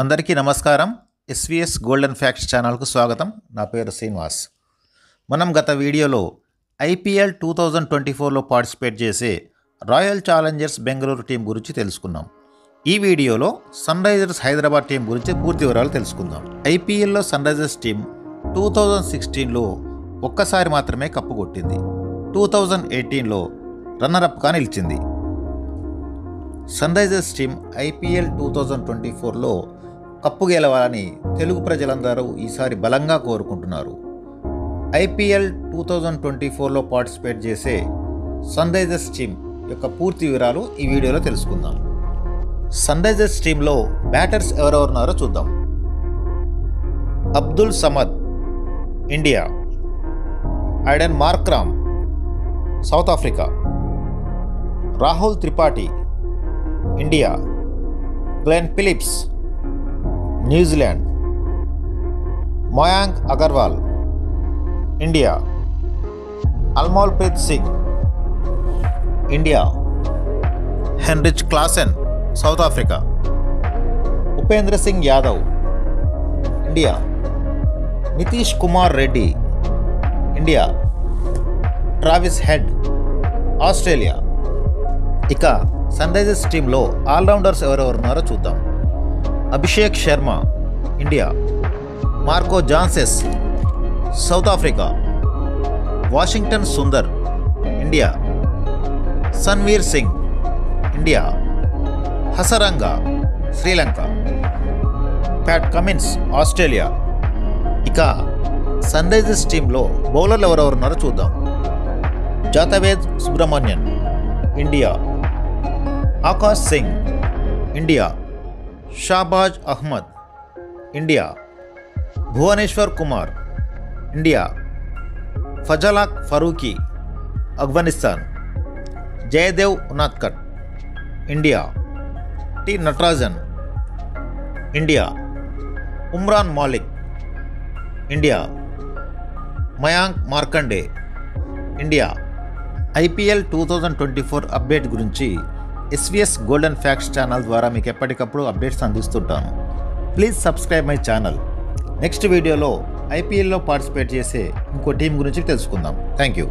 అందరికీ నమస్కారం. SVS golden facts ఛానల్కు స్వాగతం. నా పేరు శ్రీనివాస్. మనం గత వీడియోలో ఐపీఎల్ 2024లో పార్టిసిపేట్ చేసే రాయల్ ఛాలెంజర్స్ బెంగళూరు టీం గురించి తెలుసుకున్నాం. ఈ వీడియోలో సన్ రైజర్స్ హైదరాబాద్ టీం గురించి పూర్తి వివరాలు తెలుసుకుందాం. ఐపీఎల్లో సన్ రైజర్స్ టీం 2016లో ఒక్కసారి మాత్రమే కప్పు కొట్టింది. 2018లో రన్నరప్గా నిలిచింది. సన్ రైజర్స్ టీం ఐపీఎల్ 2024లో కప్పు గెలవాలని తెలుగు ప్రజలందరూ ఈసారి బలంగా కోరుకుంటున్నారు. ఐపీఎల్ 2024లో పార్టిసిపేట్ చేసే సన్ రైజర్స్ టీం యొక్క పూర్తి వివరాలు ఈ వీడియోలో తెలుసుకుందాం. సన్ రైజర్స్ టీంలో బ్యాటర్స్ ఎవరెవరున్నారో చూద్దాం. Abdul Samad, India. Aiden Markram, south Africa. Rahul Tripathi, India. Glenn Phillips, New Zealand. Mayank Agarwal, India. Anmolpreet Singh, India. Heinrich Klaasen, south Africa. Upendra Singh Yadav, India. Nitish Kumar Reddy, India. Travis Head, Australia. ఇక సన్ రైజర్స్ టీంలో ఆల్రౌండర్స్ ఎవరెవరున్నారో చూద్దాం. Abhishek Sharma, India. Marco Jansen, South Africa. Washington Sundar, India. Sanvir Singh, India. Hasaranga, Sri Lanka. Pat Cummins, Australia. ఇక Sunrisers టీంలో బౌలర్లు ఎవరెవరున్నారో చూద్దాం. Jathavedh Subramanyan, India. Akash Singh, India. Shahbaz Ahmed, India. Bhuvneshwar Kumar, India. Fazalhaq Farooqi, Afghanistan. Jaydev Unadkat, India. T Natarajan, India. Umran Malik, India. Mayank Markande, India. IPL 2024 update గురించి ఎస్విఎస్ గోల్డెన్ ఫ్యాక్ట్స్ ఛానల్ ద్వారా మీకు ఎప్పటికప్పుడు updates అందిస్తుంటాను. Please subscribe my channel. Next వీడియోలో ఐపీఎల్లో పార్టిసిపేట్ చేసే ఇంకో టీం గురించి తెలుసుకుందాం. Thank you.